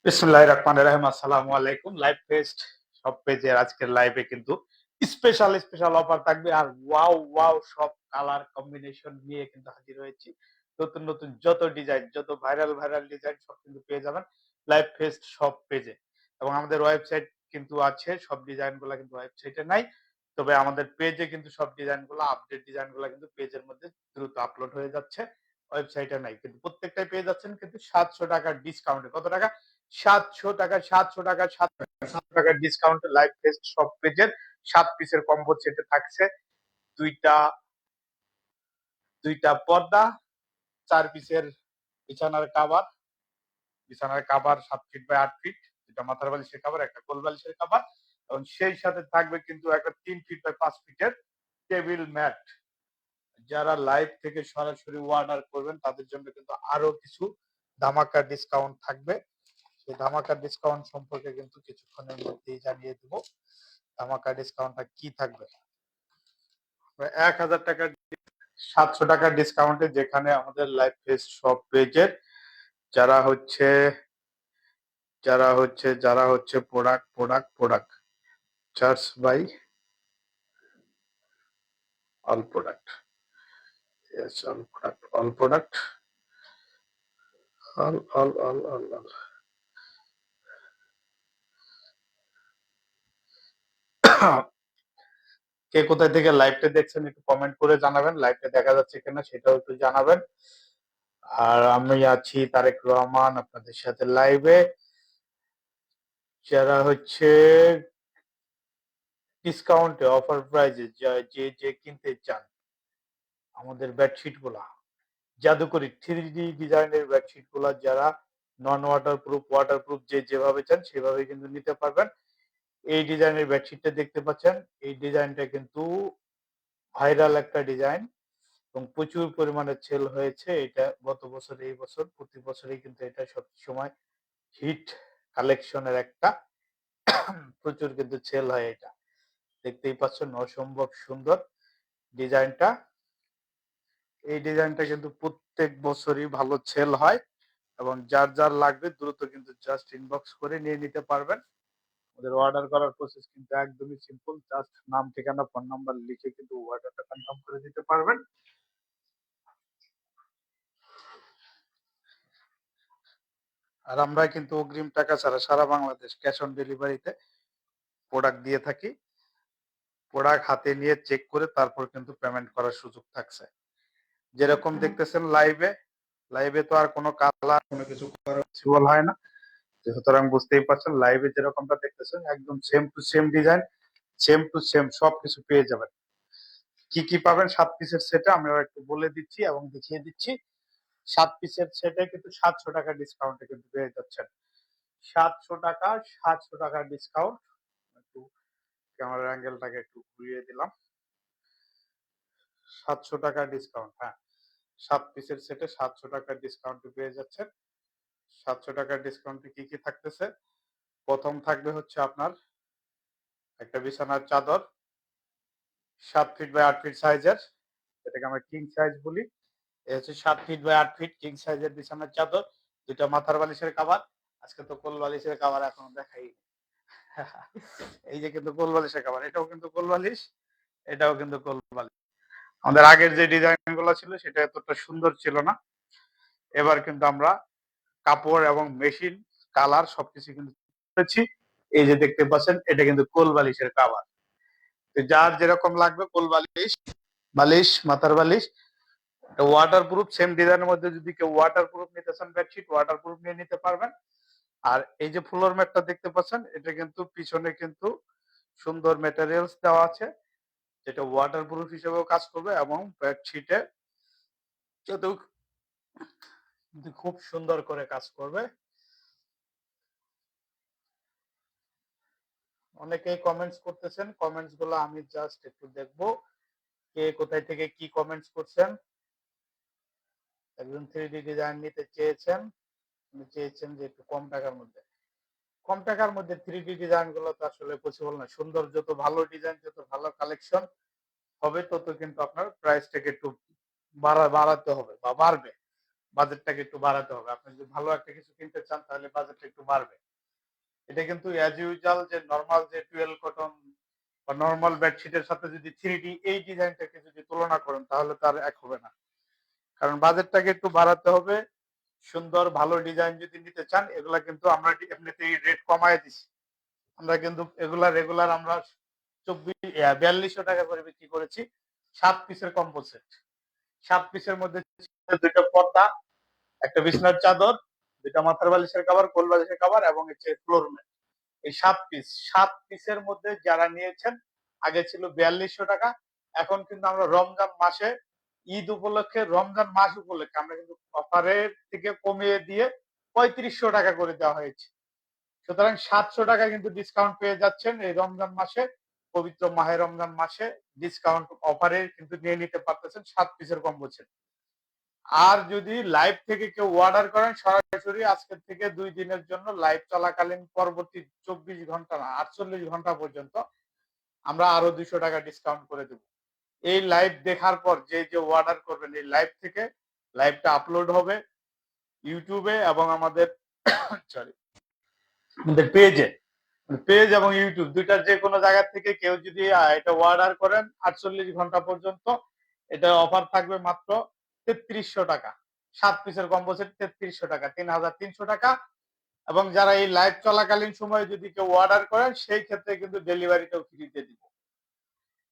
বিসমিল্লাহির রহমানির রহিম। আসসালামু আলাইকুম। লাইভ ফেস্ট সব পেজের আজকের লাইভে কিন্তু স্পেশাল অফার থাকবে আর ওয়াও সব কালার কম্বিনেশন নিয়ে কিন্তু হাজির হয়েছি। নতুন যত ডিজাইন, যত ভাইরাল ডিজাইন সব কিন্তু পেয়ে যাবেন লাইভ ফেস্ট সব পেজে। এবং আমাদের ওয়েবসাইট কিন্তু আছে, সব ডিজাইনগুলো কিন্তু ওয়েবসাইটে নাই। তবে আমাদের পেজে কিন্তু সব ডিজাইনগুলো, আপডেট ডিজাইনগুলো কিন্তু পেজের মধ্যে দ্রুত আপলোড হয়ে যাচ্ছে। ওয়েবসাইটে নাই। কিন্তু প্রত্যেকটাই পেয়ে যাচ্ছেন কিন্তু 700 টাকার ডিসকাউন্টে। কত টাকা? 700 টাকা ডিসকাউন্টে লাইভ টেস্ট সব পেজের 7 পিসের কম্বো সেটে থাকছে দুইটা দুইটা পর্দা, 4 পিসের বিছানার কাভার, 7 ফিট বাই 8 ফিট, দুটা মাথার বালিশের কাভার, একটা কোল বালিশের কাভার, এবং সেই সাথে থাকবে কিন্তু একটা 3 ফিট বাই 5 ফিটের টেবিল ম্যাট। যারা লাইভ থেকে সরাসরি অর্ডার করবেন তাদের জন্য কিন্তু আরো কিছু ধামাকা ডিসকাউন্ট থাকবে। সেই ধামাকা ডিসকাউন্ট সম্পর্কে কিন্তু কিছুক্ষণের মধ্যেই জানিয়ে দেব। ধামাকা ডিসকাউন্টটা কি থাকবে? 1000 টাকার 700 টাকার ডিসকাউন্টে, যেখানে আমাদের লাইভ ফেস্ট সব পেজের যারা হচ্ছে product charge by all product, all product, all কে কোথায় থেকে লাইভটা দেখছেন একটু কমেন্ট করে জানাবেন। লাইভটা দেখা যাচ্ছে কিনা সেটাও একটু জানাবেন। আর আমি আছি তারেক রহমান আপনাদের সাথে লাইভে। যারা ডিসকাউন্টে অফার প্রাইজে যে কিনতে চান আমাদের বেডশিট গুলা, জাদুকরি 3D ডিজাইনের বেডশিট গুলা, যারা নন ওয়াটারপ্রুফ যেভাবে চান সেভাবে কিন্তু নিতে পারবেন। এই ডিজাইনের বেডশিটটা দেখতে পাচ্ছেন, এই ডিজাইনটা কিন্তু ভাইরাল একটা ডিজাইন এবং প্রচুর পরিমাণে সেল হয়েছে। এটা গত বছর, এই বছর, প্রতি বছরই কিন্তু এটা সব সময় হিট কালেকশনের একটা প্রচুর কিন্তু সেল হয়। এটা দেখতেই পাচ্ছেন, অসম্ভব সুন্দর ডিজাইনটা। এই ডিজাইনটা কিন্তু প্রত্যেক বছরই ভালো সেল হয় এবং যার লাগবে দ্রুত কিন্তু জাস্ট ইনবক্স করে নিয়ে নিতে পারবেন। আমাদের অর্ডার করার প্রসেস কিন্তু একদমই সিম্পল। জাস্ট নাম, ঠিকানা, ফোন নাম্বার লিখে কিন্তু অর্ডারটা কনফার্ম করে দিতে পারবেন। আর আমরা কিন্তু অগ্রিম টাকা ছাড়া সারা বাংলাদেশ ক্যাশ অন ডেলিভারিতে প্রোডাক্ট দিয়ে থাকি। প্রোডাক্ট হাতে নিয়ে চেক করে তারপর কিন্তু পেমেন্ট করার সুযোগ থাকছে। যেরকম দেখতেছেন লাইভে তো আর কোনো কালার, কোনো কিছু করা পসিবল হয় না। সুতরাং বুঝতেই পারছেন, লাইভে যেরকমটা দেখতেছেন একদম same to same design, same to same সবকিছু পেয়ে যাবেন। কি পাবেন 7 পিসের সেটে আমি একটু বলে দিচ্ছি এবং দেখিয়ে দিচ্ছি। 7 পিসের সেটে কিন্তু 700 টাকা ডিসকাউন্টে কিন্তু পেয়ে যাচ্ছেন। 700 টাকা, 700 টাকা ডিসকাউন্ট। একটু ক্যামেরার অ্যাঙ্গেলটাকে একটু ঘুরিয়ে দিলাম। 700 টাকা ডিসকাউন্ট, হ্যাঁ, 7 পিসের সেটে 700 টাকা ডিসকাউন্টে পেয়ে যাচ্ছেন। 700 টাকার ডিসকাউন্টে কি থাকতেছে? প্রথম থাকবে হচ্ছে আপনার একটা বিছানার চাদর, 7 ফিট বাই 8 ফিট সাইজের, এটাকে আমরা কিং সাইজ বলি। এই হচ্ছে 7 ফিট বাই 8 ফিট কিং সাইজের বিছানার চাদর, দুইটা মাথার বালিশের কাভার। আজকে তো কোল বালিশের কাভার এখনো দেখাই। এই যে কিন্তু কোল বালিশের কাভার, এটাও কিন্তু কোল বালিশ, এটাও কিন্তু কোল বালিশ। আমাদের আগের যে ডিজাইন গুলো ছিল সেটা এতটা সুন্দর ছিল না। এবার কিন্তু আমরা কাপড় এবং মেশিন, কালার সবকিছু কিন্তু করেছি। এই যে দেখতে পাচ্ছেন, এটা কিন্তু কোল বালিশের কাভার। যার যেরকম লাগবে কোল বালিশ, মাথার বালিশ, ওয়াটারপ্রুফ সেম ডিজাইনের মধ্যে যদি কেউ ওয়াটারপ্রুফ নিতে চান বেডশিট, ওয়াটারপ্রুফ নিয়ে নিতে পারবেন। আর এই যে ফ্লোর ম্যাটটা দেখতে পাচ্ছেন, এটা কিন্তু পিছনে কিন্তু সুন্দর ম্যাটেরিয়ালস দেওয়া আছে, যেটা ওয়াটারপ্রুফ হিসেবেও কাজ করবে এবং বেডশিটে খুব সুন্দর করে কাজ করবে। অনেকেই কমেন্টস করতেছেন, কমেন্টস গুলো আমি জাস্ট একটু দেখবো কে কোথায় থেকে কি কমেন্টস করছেন। একজন 3D ডিজাইন নিতে চেয়েছেন যে একটু কম টাকার মধ্যে 3D ডিজাইন গুলো তো আসলে পসিবল না। সুন্দর যত ভালো ডিজাইন, যত ভালো কালেকশন হবে তত কিন্তু আপনার প্রাইসটাকে একটু বাড়াতে হবে বা বাড়বে। বাজেটটাকে একটু বাড়াতে হবে। আপনি যদি ভালো একটা কিছু কিনতে চান তাহলে বাজেটটা একটু বাড়বে। এটা কিন্তু অ্যাজ ইউজুয়াল যে নরমাল যে টুয়েল কটন বা নরমাল বেডশিটের সাথে যদি 3D এই ডিজাইনটাকে যদি তুলনা করেন তাহলে তার এক হবে না। কারণ বাজেটটাকে একটু বাড়াতে হবে। সুন্দর ভালো ডিজাইন যদি নিতে চান এগুলা কিন্তু আমরা এমনিতেই রেট কমায় দিছি। আমরা কিন্তু এগুলা রেগুলার আমরা 4200 টাকা করে বিক্রি করেছি 7 পিসের কম্বো সেট। 7 পিসের মধ্যে 2টা পর্দা, একটা বিছানার চাদর, 2টা মাথার বালিশের কভার, কোল বালিশের কভার এবং হচ্ছে ফ্লোর ম্যাট। এই 7 পিসের মধ্যে যারা নিয়েছেন আগে ছিল 4200 টাকা, এখন কিন্তু আমরা রমজান মাসে ঈদ উপলক্ষে রমজান মাস উপলক্ষে আমরা কিন্তু অফারের থেকে কমিয়ে দিয়ে 3500 টাকা করে দেওয়া হয়েছে। সুতরাং 700 টাকা কিন্তু ডিসকাউন্ট পেয়ে যাচ্ছেন এই রমজান মাসে, পবিত্র মাহে রমজান মাসে ডিসকাউন্ট অফারে কিন্তু নিয়ে নিতে পারতেছেন 7 পিসের কম্বো সেট। আর যদি লাইভ থেকে কেউ অর্ডার করেন সরাসরি আজকের থেকে 2 দিনের জন্য লাইভ চলাকালীন পরবর্তী 24 ঘন্টা না 48 ঘন্টা পর্যন্ত আমরা আরো 200 টাকা ডিসকাউন্ট করে দেব। এই লাইভ দেখার পর যে অর্ডার করবেন এই লাইভ থেকে লাইভটা আপলোড হবে ইউটিউবে এবং আমাদের সরি আমাদের পেজ এবং ইউটিউব দুইটার যে কোনো জায়গা থেকে কেউ যদি এটা অর্ডার করেন 48 ঘন্টা পর্যন্ত এটা অফার থাকবে মাত্র 3300 টাকা। 7 পিসের কম্বো সেট 3300 টাকা, 3300 টাকা। এবং যারা এই লাইভ চলাকালীন সময়ে যদি কেউ অর্ডার করেন সেই ক্ষেত্রে কিন্তু ডেলিভারিটাও ফ্রিতে দিব।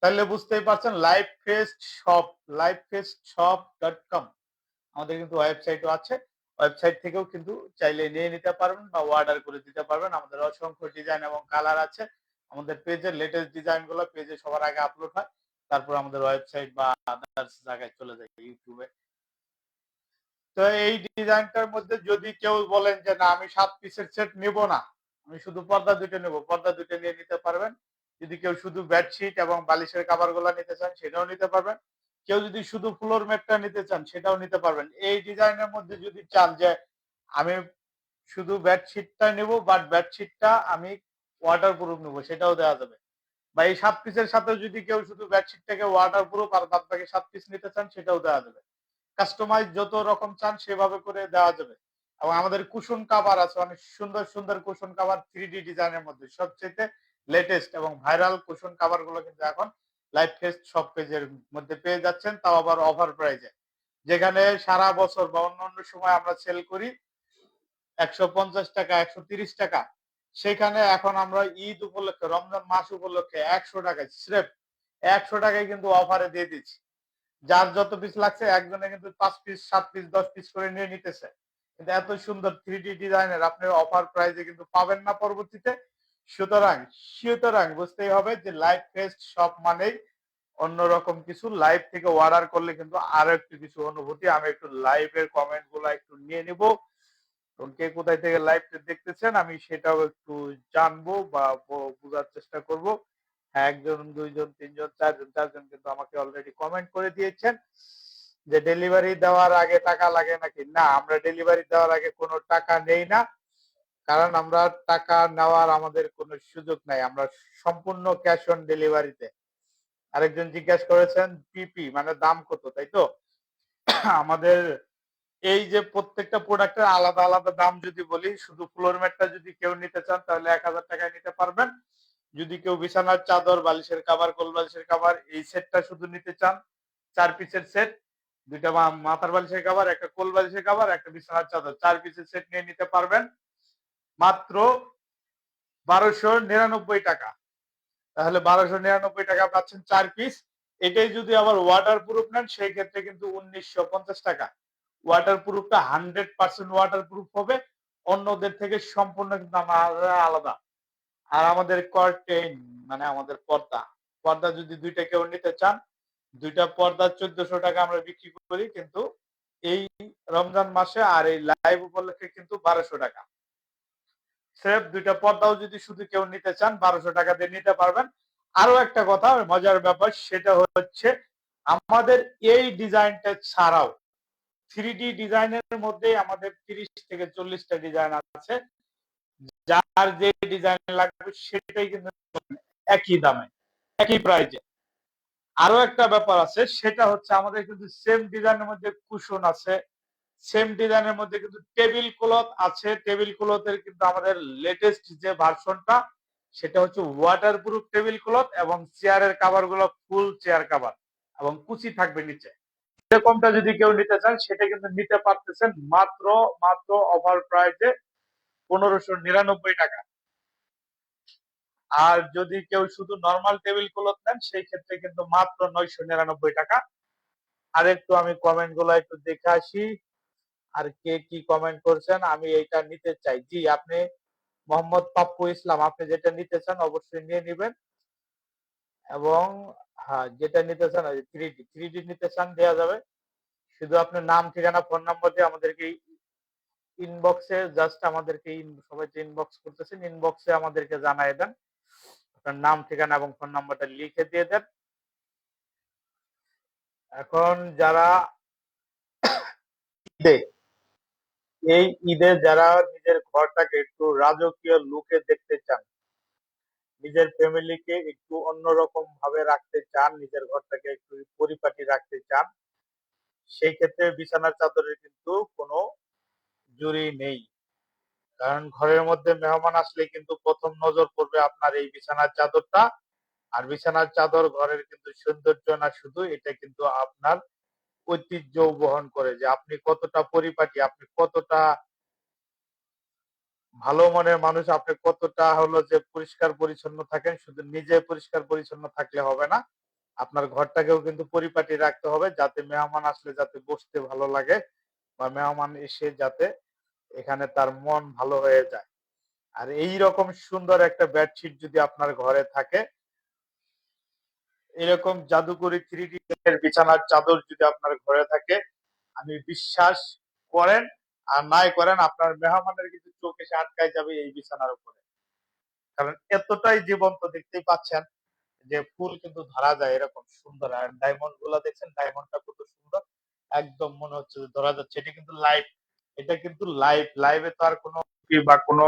তাহলে বুঝতেই পারছেন livefestshop.com আমাদের কিন্তু ওয়েবসাইটও আছে। ওয়েবসাইট থেকেও কিন্তু চাইলে নিয়ে নিতে পারবেন বা অর্ডার করে দিতে পারবেন। আমাদের অসংখ্য ডিজাইন এবং কালার আছে। আমাদের পেজের লেটেস্ট ডিজাইনগুলো পেজে সবার আগে আপলোড হয়। তারপর আমাদের ওয়েবসাইট বা আদার্স জায়গায় চলে যায় ইউটিউবে। তো এই ডিজাইনটার মধ্যে যদি কেউ বলেন যে না আমি 7 পিসের সেট নেব না, আমি শুধু পর্দা দুটো নেব, পর্দা দুটো নিয়ে নিতে পারবেন। যদি কেউ শুধু বেডশিট এবং বালিশের কভারগুলো নিতে চান সেটাও নিতে পারবেন। কেউ যদি শুধু ফ্লোর ম্যাটটা নিতে চান সেটাও নিতে পারবেন। এই ডিজাইনের মধ্যে যদি চান যে আমি শুধু বেডশিটটা নেব বাট বেডশিটটা আমি ওয়াটারপ্রুফ নেব সেটাও দেওয়া যাবে। বা এই 7 পিসের সাথে যদি কেউ শুধু বেডশিটটাকে ওয়াটারপ্রুফ আর বাদ বাকি 7 পিস নিতে চান সেটাও দেওয়া যাবে। কাস্টমাইজ যত রকম চান সেভাবে করে দেওয়া যাবে। এবং আমাদের কুশন কাভার আছে অনেক সুন্দর সুন্দর কুশন কাভার 3D ডিজাইনের মধ্যে সবচেয়ে লেটেস্ট এবং ভাইরাল কুশন কাভার গুলো কিন্তু এখন লাইভ ফেস্ট সব পেজের মধ্যে পেয়ে যাচ্ছেন, তাও আবার অফার প্রাইজে। যেখানে সারা বছর বা অন্য সময় আমরা সেল করি 150 টাকা 130 টাকা, সেখানে এখন আমরা ঈদ উপলক্ষে রমজান মাস উপলক্ষে 100 টাকায় স্রেফ 100 টাকায় কিন্তু অফারে দিয়ে দিচ্ছি। যার যত পিস লাগছে একজনে কিন্তু 5 পিস 7 পিস 10 পিস করে নিয়ে নিতেছে। কিন্তু এত সুন্দর 3D ডিজাইনের আপনি অফার প্রাইসে কিন্তু পাবেন না পরবর্তীতে। সুতরাং বুঝতেই হবে যে লাইভ ফেস্ট শপ মানেই অন্যরকম কিছু। লাইভ থেকে অর্ডার করলে কিন্তু আরো একটু কিছু অনুভূতি। আমি একটু লাইভের কমেন্ট গুলো একটু নিয়ে নিব। কে কোথায় থেকে লাইভটা দেখতেছেন আমি সেটাও একটু জানবো বা বোঝার চেষ্টা করব। একজন, দুইজন, তিনজন, চারজন কিন্তু আমাকে অলরেডি কমেন্ট করে দিয়েছেন যে ডেলিভারি দেওয়ার আগে টাকা লাগে নাকি। না, আমরা ডেলিভারি দেওয়ার আগে কোনো টাকা নেই না, কারণ আমরা টাকা নেওয়ার আমাদের কোনো সুযোগ নাই। আমরা সম্পূর্ণ ক্যাশ অন ডেলিভারিতে। আরেকজন জিজ্ঞাসা করেছেন পিপি মানে দাম কত, তাই তো? আমাদের এই যে প্রত্যেকটা প্রোডাক্টের আলাদা আলাদা দাম যদি বলি, শুধু ফ্লোর ম্যাটটা যদি কেউ নিতে চান তাহলে 1000 টাকায় নিতে পারবেন। যদি কেউ বিছানার চাদর, বালিশের কভার, কোল বালিশের কভার এই সেটটা শুধু নিতে চান 4 পিসের সেট, 2টা মাথার বালিশের কভার, একটা কোল বালিশের কভার, একটা বিছানার চাদর, 4 পিসের সেট নিয়ে নিতে পারবেন মাত্র 1299 টাকা। তাহলে 1299 টাকা পাচ্ছেন 4 পিস। এটাই যদি আবার ওয়াটার প্রুফ নেন সেই ক্ষেত্রে কিন্তু 1950 টাকা। ওয়াটার প্রুফটা 100% ওয়াটার প্রুফ হবে, অন্যদের থেকে সম্পূর্ণ কিন্তু আলাদা। আর আমাদের কার্টেন মানে আমাদের পর্দা যদি 2টা কেউ নিতে চান, 2টা পর্দা 1400 টাকা আমরা বিক্রি করি, কিন্তু এই রমজান মাসে আর এই লাইভ উপলক্ষে কিন্তু 1200 টাকা। স্রেফ 2টা পর্দাও যদি শুধু কেউ নিতে চান 1200 টাকা দিয়ে নিতে পারবেন। আরো একটা কথা মজার ব্যাপার সেটা হচ্ছে আমাদের এই ডিজাইনটা ছাড়াও 3D ডিজাইনের মধ্যে আমাদের 30 থেকে 40টা ডিজাইন আছে। যার যে ডিজাইন লাগবে সেটাই কিন্তু একই দামে একই প্রাইজে। আরো একটা ব্যাপার আছে সেটা হচ্ছে আমাদের কিন্তু সেম ডিজাইনের মধ্যে কুশন আছে, সেম ডিজাইনের মধ্যে কিন্তু টেবিল ক্লথ আছে। টেবিল ক্লথের কিন্তু আমাদের লেটেস্ট যে ভার্সনটা সেটা হচ্ছে ওয়াটারপ্রুফ টেবিল ক্লথ এবং চেয়ারের কভার গুলো ফুল চেয়ার কভার এবং কুচি থাকবে নিচে। এরকমটা যদি কেউ নিতে চান সেটা কিন্তু নিতে পারতেছেন মাত্র মাত্র অফার প্রাইসে 1599 টাকা। আর যদি কেউ শুধু নর্মাল টেবিল ক্লথ নেন সেই ক্ষেত্রে কিন্তু মাত্র 999 টাকা। আর একটু আমি কমেন্ট গুলো একটু দেখে আসি আর কে কি কমেন্ট করছেন। আমি এইটা নিতে চাই। জি, আপনি মোহাম্মদ পাপ্পু ইসলাম, আপনি যেটা নিতে চান অবশ্যই নিয়ে নেবেন। এবং হ্যাঁ, যেটা নিতে চান থ্রি ডি নিতে চান দেওয়া যাবে। শুধু আপনার নাম ঠিকানা ফোন নাম্বার দিয়ে আমাদেরকে ইনবক্সে জাস্ট আমাদেরকে সবাই যে ইনবক্স করতেছেন ইনবক্সে আমাদেরকে জানাই দেন আপনার নাম ঠিকানা এবং ফোন নাম্বারটা লিখে দিয়ে দেন। এখন যারা ঈদে এই ঈদে যারা নিজের ঘরটাকে একটু রাজকীয় লুকে দেখতে চান, নিজের ফ্যামিলিকে একটু অন্যরকম ভাবে রাখতে চান, নিজের ঘরটাকে একটু পরিপাটি রাখতে চান, সেই ক্ষেত্রে বিছানার চাদরের কিন্তু কোনো জুড়ি নেই। কারণ ঘরের মধ্যে মেহমান আসলে কিন্তু প্রথম নজর পড়বে আপনার এই বিছানার চাদরটা। আর বিছানার চাদর ঘরের কিন্তু সৌন্দর্য না শুধু, এটা কিন্তু আপনার ঐতিহ্য বহন করে যে আপনি কতটা পরিপাটি, আপনি কতটা ভালো মনের মানুষ, আপনি কতটা হলো যে পরিষ্কার পরিচ্ছন্ন থাকেন। শুধু নিজে পরিষ্কার পরিচ্ছন্ন থাকলে হবে না, আপনার ঘরটাকেও কিন্তু পরিপাটি রাখতে হবে যাতে মেহমান আসলে যাতে বসতে ভালো লাগে বা মেহমান এসে যাতে এখানে তার মন ভালো হয়ে যায়। আর এই রকম সুন্দর একটা বেডশিট যদি আপনার ঘরে থাকে, এরকম জাদুকরি 3D এর বিছানার চাদর যদি আপনার ঘরে থাকে, আমি বিশ্বাস করেন আর নাই করেন আপনার মেহমানের কিন্তু চোখ এসে আটকায় যাবে এই বিছানার উপরে। কারণ এতটাই জীবন্ত, দেখতেই পাচ্ছেন যে ফুল কিন্তু ধরা যায় এরকম সুন্দর। আর ডায়মন্ড গুলা দেখছেন, ডায়মন্ডটা কত সুন্দর, একদম মনে হচ্ছে যে ধরা যাচ্ছে। এটা কিন্তু লাইভ, এটা কিন্তু লাইভ, লাইভে তো আর কোনো বা কোনো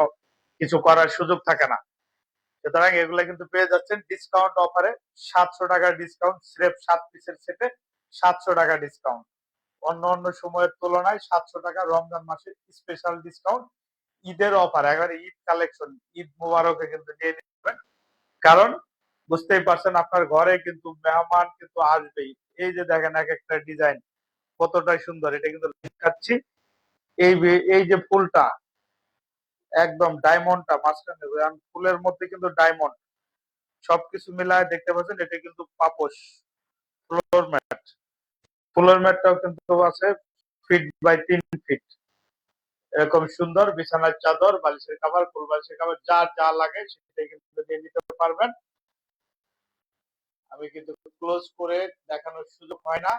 কিছু করার সুযোগ থাকে না। সুতরাং এগুলো কিন্তু পেয়ে যাচ্ছেন ডিসকাউন্ট অফারে। 700 টাকার ডিসকাউন্ট, স্রেফ 7 পিসের সেটে 700 টাকা ডিসকাউন্ট। অন্য অন্য সময়ের তুলনায় 700 টাকা, রমজান মাসে স্পেশাল ডিসকাউন্ট, ঈদের অফার, একবারে ঈদ কালেকশন, ঈদ মোবারকে কিন্তু নিয়ে নেবেন। কারণ বুঝতেই পারছেন আপনার ঘরে কিন্তু মেহমান কিন্তু আসবেই। এই যে দেখেন এক একটা ডিজাইন কতটাই সুন্দর, এটা কিন্তু দেখাচ্ছি। এই এই যে ফুলটা একদম ডায়মন্ডটা মাঝখানে, ফুলের মধ্যে কিন্তু ডায়মন্ড, সবকিছু মিলায় দেখতে পাচ্ছেন। এটা কিন্তু পাপোশ ফ্লোর ম্যাট, ফ্লোর ম্যাটটাও কিন্তু আছে ফিট বাই 3 ফিট। এরকম সুন্দর বিছানার চাদর, বালিশের কভার, ফুল বালিশের কভার, যা যা লাগে সেটাই কিন্তু নিয়ে নিতে পারবেন। আমি কিন্তু ক্লোজ করে দেখানোর সুযোগ হয় না,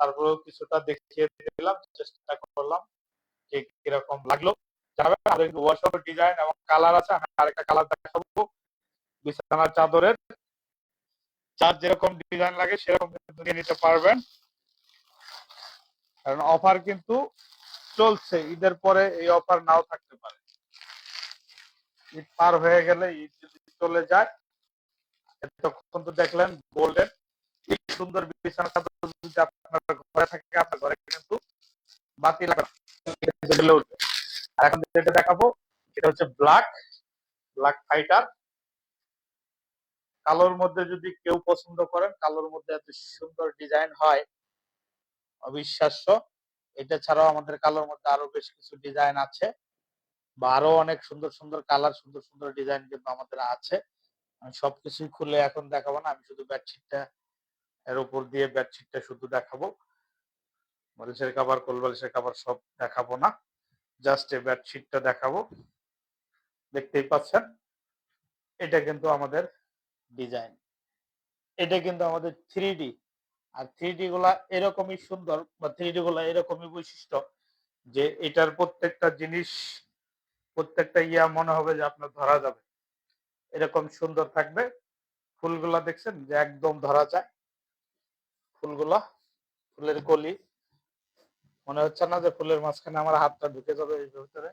তারপরেও কিছুটা দেখিয়ে দিলাম, চেষ্টা করলাম যে কিরকম লাগলো। জানাবেন। আর ওয়াশরুমের ডিজাইন এবং কালার আছে, আমি আরেকটা কালার দেখাবো বিছানার চাদরের। যার যেরকম ডিজাইন লাগে সেরকম কিন্তু নিয়ে নিতে পারবেন। কারণ অফার কিন্তু চলছে, ঈদের পরে এই অফার নাও থাকতে পারে। ঈদ পার হয়ে গেলে, ঈদ যদি চলে যায়, তখন তো দেখলেন গোল্ডেন সুন্দর বিছানা চাদর যদি আপনার ঘরে থাকে, আপনার ঘরে কিন্তু বাতি লাগবে না, উঠবে। আর এখন যেটা দেখাবো সেটা হচ্ছে ব্ল্যাক, ব্ল্যাক ফাইটার। কালোর মধ্যে যদি কেউ পছন্দ করেন, কালোর মধ্যে এত সুন্দর ডিজাইন হয় অবিশ্বাস্য। এটা ছাড়াও আমাদের কালোর মধ্যে আরো বেশ কিছু ডিজাইন আছে, বা আরো অনেক সুন্দর সুন্দর কালার, সুন্দর সুন্দর ডিজাইন কিন্তু আমাদের আছে। আমি সবকিছুই খুলে এখন দেখাবো না, আমি শুধু বেডশিটটা এর উপর দিয়ে বেডশিটটা শুধু দেখাবো, বালিশের কভার, কোল বালিশের কভার সব দেখাবো না, জাস্ট এই বেডশিটটা দেখাবো। দেখতেই পাচ্ছেন এটা কিন্তু আমাদের ডিজাইন, এটা কিন্তু আমাদের 3D। আর 3D গুলা এরকমই সুন্দর, বা 3D গুলা এরকমই বৈশিষ্ট্য যে এটার প্রত্যেকটা জিনিস, প্রত্যেকটা মনে হবে যে আপনার ধরা যাবে, এরকম সুন্দর থাকবে। ফুলগুলা দেখছেন যে একদম ধরা যায়, ফুলগুলা, ফুলের কলি, মনে হচ্ছে না যে ফুলের মাঝখানে আমার হাতটা ঢুকে যাবে এর ভিতরে।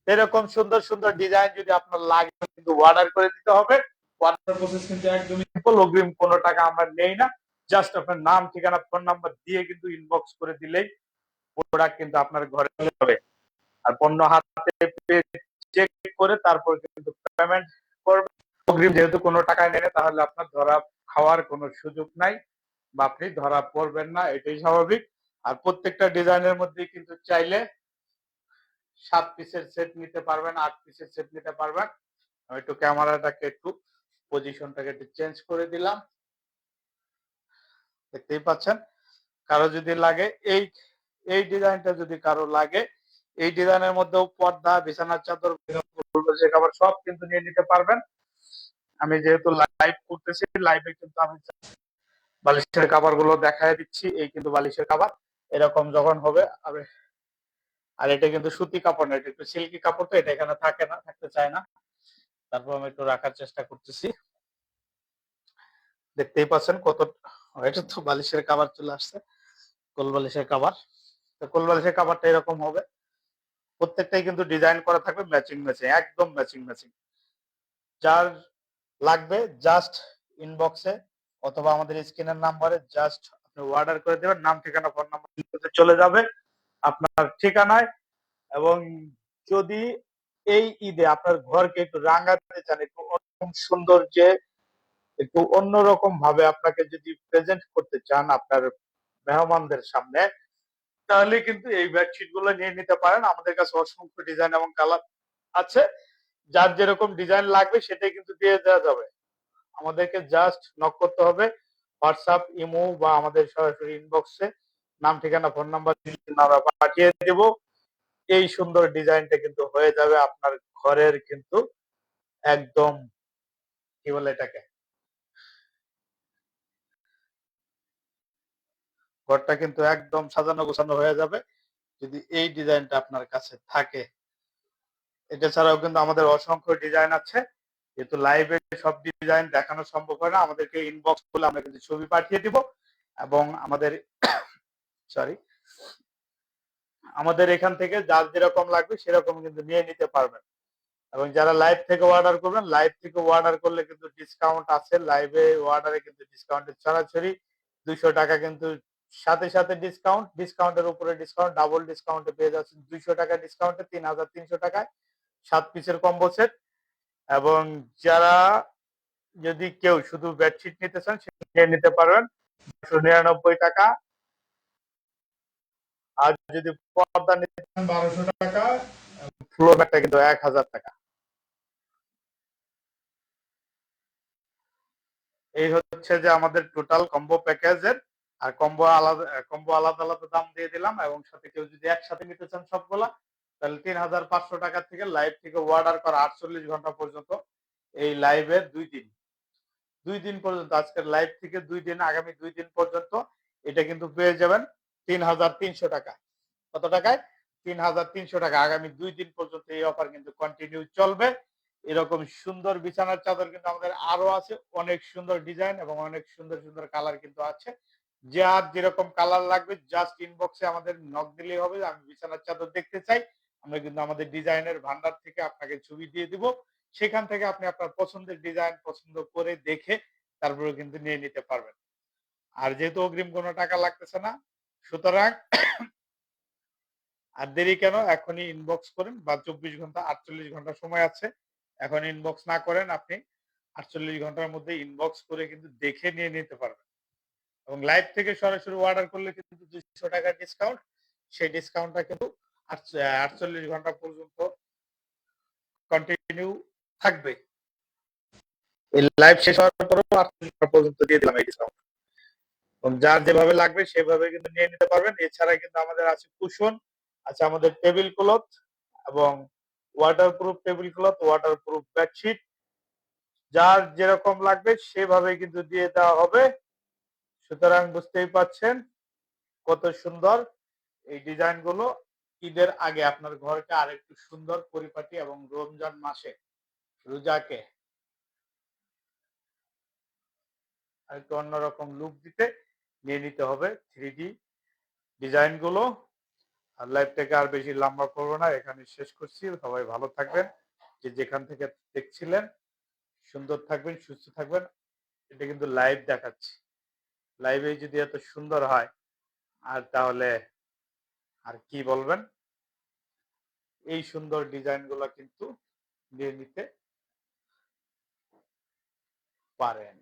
এরকম সুন্দর সুন্দর ডিজাইন যদি আপনার লাগে কিন্তু অর্ডার করে দিতে হবে। অর্ডার প্রসেস কিন্তু একদমই সিম্পল, অগ্রিম কোনো টাকা আমরা নেই না। জাস্ট আপনার নাম, ঠিকানা, ফোন নাম্বার দিয়ে কিন্তু ইনবক্স করে দিলেই প্রোডাক্ট কিন্তু আপনার ঘরে চলে যাবে। আর পণ্য হাতে পেয়ে চেক করে তারপর কিন্তু পেমেন্ট করবে। অগ্রিম যেহেতু কোনো টাকা নেই, তাহলে আপনার ধরা খাওয়ার কোনো সুযোগ নাই বা আপনি ধরা পড়বেন না, এটাই স্বাভাবিক। আর প্রত্যেকটা ডিজাইনের মধ্যে কিন্তু চাইলে 7 পিসের সেট নিতে পারবেন, 8 পিসের সেট নিতে পারবেন। আমি একটু ক্যামেরাটাকে একটু পজিশনটাকে একটু চেঞ্জ করে দিলাম, দেখতেই পাচ্ছেন। কারো যদি লাগে এই ডিজাইনটা যদি কারো লাগে, এই ডিজাইনের মধ্যেও পর্দা, বিছানার চাদর, খাবার সব কিন্তু নিয়ে নিতে পারবেন। আমি যেহেতু লাইভ করতেছি, লাইভে কিন্তু আমি বালিশের কাভার গুলো দেখায় দিচ্ছি। এই কিন্তু বালিশের কাভার এরকম যখন হবে, আর এটা কিন্তু সুতি কাপড় না, এটা একটু সিল্কি কাপড়, তো এটা এখানে থাকে না, থাকতে চায় না। তারপর আমি একটু রাখার চেষ্টা করতেছি, দেখতেই পাচ্ছেন কত। এটা তো বালিশের কাভার চলে আসছে, কোল বালিশের কাভার। তো কোল বালিশের কাভারটা এরকম হবে, প্রত্যেকটাই কিন্তু ডিজাইন করা থাকবে ম্যাচিং ম্যাচিং, একদম ম্যাচিং ম্যাচিং। যার লাগবে জাস্ট ইনবক্সে অথবা আমাদের স্ক্রিনের নাম্বারে জাস্ট আপনি অর্ডার করে দেবেন, নাম, ঠিকানা, ফোন নাম্বার চলে যাবে আপনার ঠিকানায়। এবং যদি এই ঈদে আপনার ঘরকে একটু রাঙাতে চান, একটু সৌন্দর্যে, একটু অন্যরকম ভাবে আপনাকে যদি প্রেজেন্ট করতে চান আপনার মেহমানদের সামনে, তাহলে কিন্তু এই বেডশিট গুলো নিয়ে নিতে পারেন। আমাদের কাছে অসংখ্য ডিজাইন এবং কালার আছে, যার যেরকম ডিজাইন লাগবে সেটাই কিন্তু দিয়ে দেওয়া যাবে। আমাদেরকে জাস্ট নক করতে হবে হোয়াটসঅ্যাপ, ইমো বা আমাদের সরাসরি ইনবক্সে, নাম, ঠিকানা, ফোন নাম্বার আমরা পাঠিয়ে দেব। এই সুন্দর ডিজাইনটা কিন্তু হয়ে যাবে আপনার ঘরের কিন্তু একদম, কি বলে এটাকে, ঘরটা কিন্তু একদম সাজানো গোছানো হয়ে যাবে যদি এই ডিজাইনটা আপনার কাছে থাকে। এটা ছাড়াও কিন্তু আমাদের অসংখ্য ডিজাইন আছে, যেহেতু লাইভে সব ডিজাইন দেখানো সম্ভব হয় না, আমাদেরকে ইনবক্স করলে আমরা কিন্তু ছবি পাঠিয়ে দিব। এবং সরি আমাদের এখান থেকে যার যেরকম লাগবে সেরকম কিন্তু নিয়ে নিতে পারবেন। এবং যারা লাইভ থেকে অর্ডার করবেন, লাইভ থেকে অর্ডার করলে কিন্তু ডিসকাউন্ট আছে, লাইভে অর্ডারে কিন্তু ডিসকাউন্টের ছড়াছড়ি 200 টাকা কিন্তু সাথে সাথে ডিসকাউন্ট, ডিসকাউন্টের উপরে ডিসকাউন্ট, ডাবল ডিসকাউন্টে পেয়ে যাচ্ছেন 200 টাকা ডিসকাউন্টে 3300 টাকায় 7 পিসের কম্বো সেট। এবং যারা যদি কেউ শুধু বেডশিট নিতে চান সেটা নিতে পারবেন 299 টাকা। আর যদি পর্দা নিতে চান 1200 টাকা, ফ্লোর ম্যাটটা কিন্তু 1000 টাকা। এই হচ্ছে যে আমাদের টোটাল কম্বো প্যাকেজের। আর কম্বো আলাদা আলাদা দাম দিয়ে দিলাম। এবং সাথে কেউ যদি একসাথে নিতে চান সবগুলা, তাহলে 3500 টাকা থেকে লাইভ থেকে অর্ডার করা 48 ঘন্টা পর্যন্ত, এই লাইভের 2 দিন পর্যন্ত, আজকের লাইভ থেকে 2 দিন, আগামী 2 দিন পর্যন্ত এটা কিন্তু পেয়ে যাবেন 3300 টাকা। কত টাকায়? 3300 টাকা। আগামী 2 দিন পর্যন্ত এই অফার কিন্তু কন্টিনিউ চলবে। এরকম সুন্দর বিছানার চাদর কিন্তু আমাদের আরো আছে, অনেক সুন্দর ডিজাইন এবং অনেক সুন্দর সুন্দর কালার কিন্তু আছে। যার যেরকম কালার লাগবে জাস্ট ইনবক্সে আমাদের নক দিলেই হবে, আমি বিছানার চাদর দেখতে চাই। আমরা কিন্তু আমাদের ডিজাইনের ভান্ডার থেকে আপনাকে ছবি দিয়ে দিব, সেখান থেকে আপনি আপনার পছন্দের ডিজাইন পছন্দ করে দেখে তারপরে কিন্তু নিয়ে নিতে পারবেন। আর যেহেতু অগ্রিম কোনো টাকা লাগতেছে না, সুতরাং আর দেরি কেন, এখনই ইনবক্স করেন। বা 24 ঘন্টা 48 ঘন্টা সময় আছে, এখন ইনবক্স না করেন আপনি 48 ঘন্টার মধ্যে ইনবক্স করে কিন্তু দেখে নিয়ে নিতে পারবেন। এবং লাইভ থেকে সরাসরি অর্ডার করলে কিন্তু 200 টাকা ডিসকাউন্ট, সেই ডিসকাউন্টটা কিন্তু 48 ঘন্টা পর্যন্ত কন্টিনিউ থাকবে। এই লাইভ শেষ হওয়ার পরেও 48 ঘন্টা পর্যন্ত দিয়ে দিলাম এই ডিসকাউন্ট। এবং যার যেভাবে লাগবে সেভাবে কিন্তু নিয়ে নিতে পারবেন। এছাড়া কিন্তু আমাদের আছে কুশন, আছে আমাদের টেবিল ক্লথ এবং waterproof table cloth, waterproof bedsheet. যার যেরকম লাগবে সেভাবে কিন্তু দিয়ে দেওয়া হবে। সুতরাং বুঝতেই পাচ্ছেন কত সুন্দর এই ডিজাইন গুলো। ঈদের আগে আপনার ঘরকে আরেকটু সুন্দর পরিপাটি এবং রমজান মাসে রোজাকে আরেকটু অন্যরকম লুক দিতে নিয়ে নিতে হবে 3D ডিজাইন গুলো। আর লাইভটাকে আর বেশি লম্বা করবো না, এখানে শেষ করছি। সবাই ভালো থাকবেন, যে যেখান থেকে দেখছিলেন। সুন্দর থাকবেন, সুস্থ থাকবেন। এটা কিন্তু লাইভ দেখাচ্ছি, লাইভে যদি এত সুন্দর হয় আর তাহলে আর কি বলবেন। এই সুন্দর ডিজাইন গুলা কিন্তু নিয়ে নিতে পারেন।